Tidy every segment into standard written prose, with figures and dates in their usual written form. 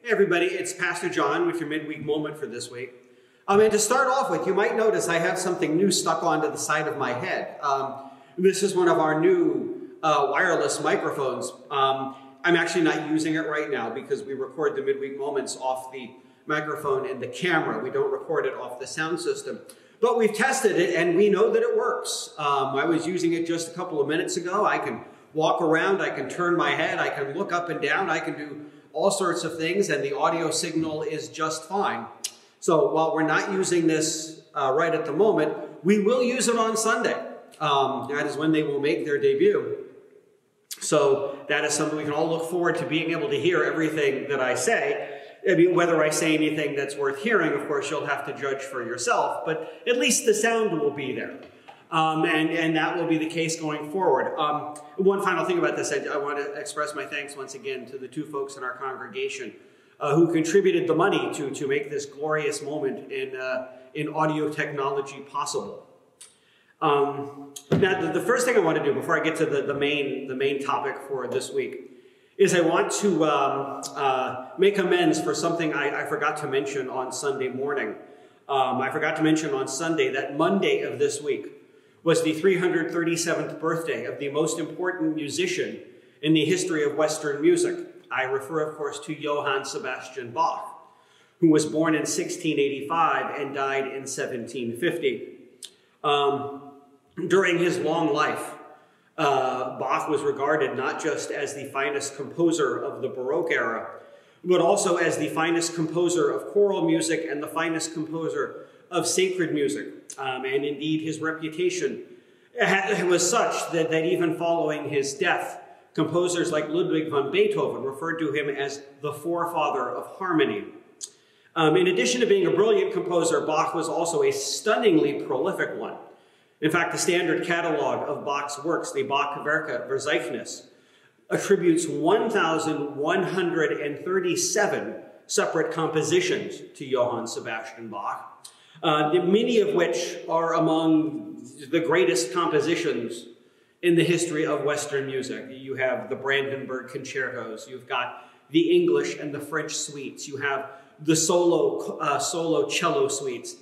Hey everybody, it's Pastor John with your midweek moment for this week. And to start off with, you might notice I have something new stuck onto the side of my head. This is one of our new wireless microphones. I'm actually not using it right now because we record the midweek moments off the microphone and the camera. We don't record it off the sound system. But we've tested it and we know that it works. I was using it just a couple of minutes ago. I can walk around, I can turn my head, I can look up and down, I can do all sorts of things, and the audio signal is just fine. So while we're not using this right at the moment, we will use it on Sunday. That is when they will make their debut. So that is something we can all look forward to, being able to hear everything that I say. I mean, whether I say anything that's worth hearing, of course, you'll have to judge for yourself, but at least the sound will be there. And that will be the case going forward. One final thing about this, I want to express my thanks once again to the two folks in our congregation who contributed the money to make this glorious moment in audio technology possible. Now, the first thing I want to do before I get to the main topic for this week is I want to make amends for something I forgot to mention on Sunday morning. I forgot to mention on Sunday that Monday of this week was the 337th birthday of the most important musician in the history of Western music. I refer, of course, to Johann Sebastian Bach, who was born in 1685 and died in 1750. During his long life, Bach was regarded not just as the finest composer of the Baroque era, but also as the finest composer of choral music and the finest composer of sacred music. And indeed, his reputation was such that even following his death, composers like Ludwig van Beethoven referred to him as the forefather of harmony. In addition to being a brilliant composer, Bach was also a stunningly prolific one. In fact, the standard catalog of Bach's works, the Bach-Werke Verzeichnis, attributes 1,137 separate compositions to Johann Sebastian Bach, many of which are among the greatest compositions in the history of Western music. You have the Brandenburg concertos, you've got the English and the French suites, you have the solo cello suites,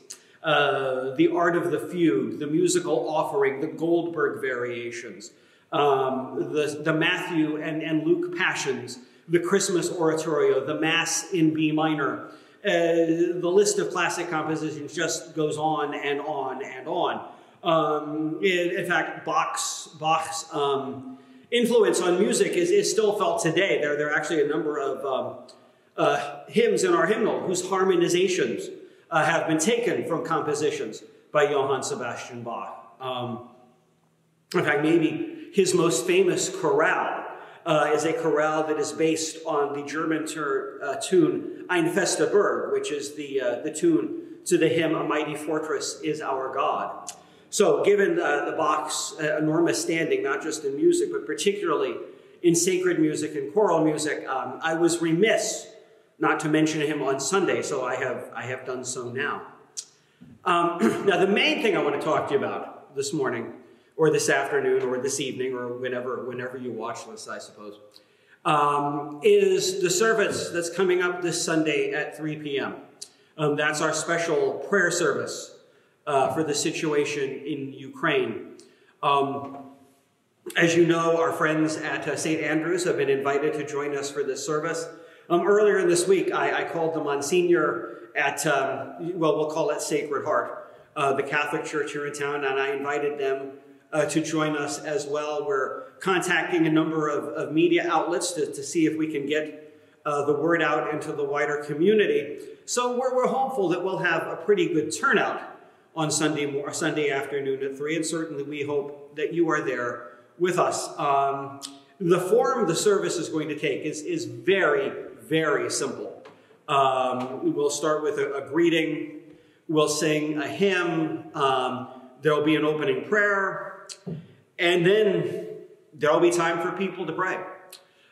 the Art of the Fugue, the Musical Offering, the Goldberg variations, the Matthew and Luke Passions, the Christmas Oratorio, the Mass in B minor. The list of classic compositions just goes on and on and on. In fact, Bach's influence on music is still felt today. There are actually a number of hymns in our hymnal whose harmonizations have been taken from compositions by Johann Sebastian Bach. In fact, maybe his most famous chorale is a chorale that is based on the German tune Ein feste Burg, which is the tune to the hymn A Mighty Fortress is Our God. So given the Bach's enormous standing, not just in music, but particularly in sacred music and choral music, I was remiss not to mention him on Sunday, so I have done so now. Now, the main thing I want to talk to you about this morning, or this afternoon, or this evening, or whenever you watch this, I suppose, is the service that's coming up this Sunday at 3 p.m. That's our special prayer service for the situation in Ukraine. As you know, our friends at St. Andrew's have been invited to join us for this service. Earlier in this week, I called the Monsignor at, we'll call it Sacred Heart, the Catholic Church here in town, and I invited them to join us as well. We're contacting a number of media outlets to see if we can get the word out into the wider community. So we're hopeful that we'll have a pretty good turnout on Sunday afternoon at 3, and certainly we hope that you are there with us. The form the service is going to take is very, very simple. We'll start with a greeting. We'll sing a hymn. There'll be an opening prayer. And then there'll be time for people to pray.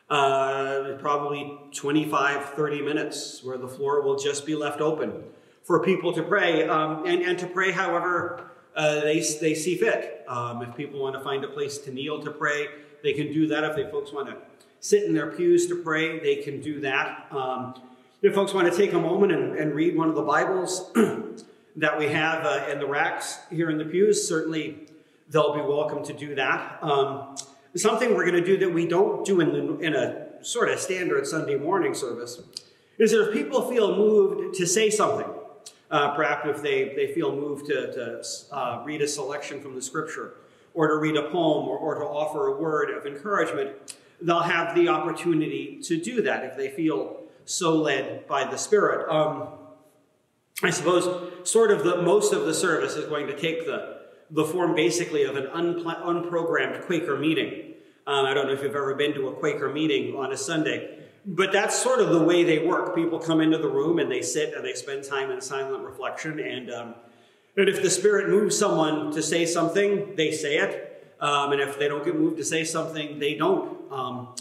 Probably 25, 30 minutes where the floor will just be left open for people to pray, and to pray however they see fit. If people want to find a place to kneel to pray, they can do that. If folks want to sit in their pews to pray, they can do that. If folks want to take a moment and read one of the Bibles that we have in the racks here in the pews, certainly they'll be welcome to do that. Something we're going to do that we don't do in a sort of standard Sunday morning service is that if people feel moved to say something, perhaps if they feel moved to read a selection from the scripture, or to read a poem, or to offer a word of encouragement, they'll have the opportunity to do that if they feel so led by the Spirit. I suppose sort of most of the service is going to take the form basically of an unprogrammed Quaker meeting. I don't know if you've ever been to a Quaker meeting on a Sunday, but that's sort of the way they work. People come into the room and they sit and they spend time in silent reflection. And if the Spirit moves someone to say something, they say it. And if they don't get moved to say something, they don't.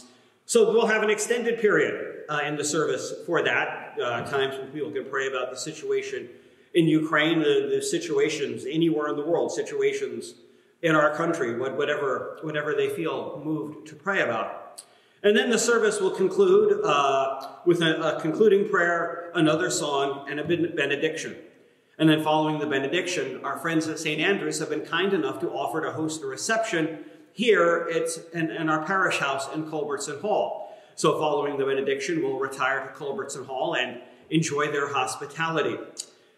So we'll have an extended period in the service for that, times when people can pray about the situation in Ukraine, the situations anywhere in the world, situations in our country, whatever they feel moved to pray about. And then the service will conclude with a concluding prayer, another song, and a benediction. And then following the benediction, our friends at St. Andrew's have been kind enough to offer to host a reception here in our parish house in Culbertson Hall. So following the benediction, we'll retire to Culbertson Hall and enjoy their hospitality.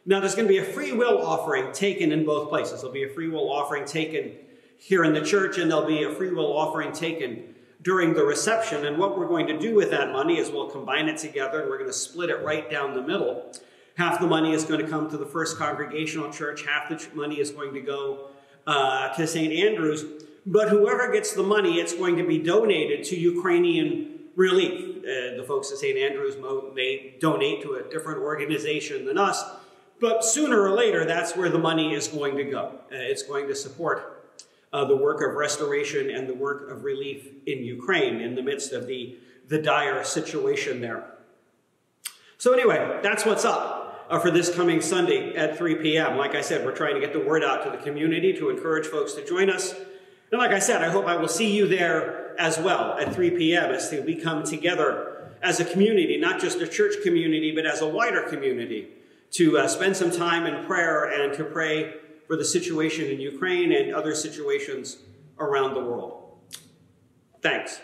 Now, there's going to be a free will offering taken in both places. There'll be a free will offering taken here in the church, and there'll be a free will offering taken during the reception. And what we're going to do with that money is we'll combine it together, and we're going to split it right down the middle. Half the money is going to come to the First Congregational Church. Half the money is going to go to St. Andrew's. But whoever gets the money, it's going to be donated to Ukrainian relief. The folks at St. Andrew's may donate to a different organization than us, but sooner or later, that's where the money is going to go. It's going to support the work of restoration and the work of relief in Ukraine in the midst of the dire situation there. So anyway, that's what's up for this coming Sunday at 3 p.m. Like I said, we're trying to get the word out to the community to encourage folks to join us. And like I said, I hope I will see you there as well at 3 p.m. as we come together as a community, not just a church community, but as a wider community, to spend some time in prayer and to pray for the situation in Ukraine and other situations around the world. Thanks.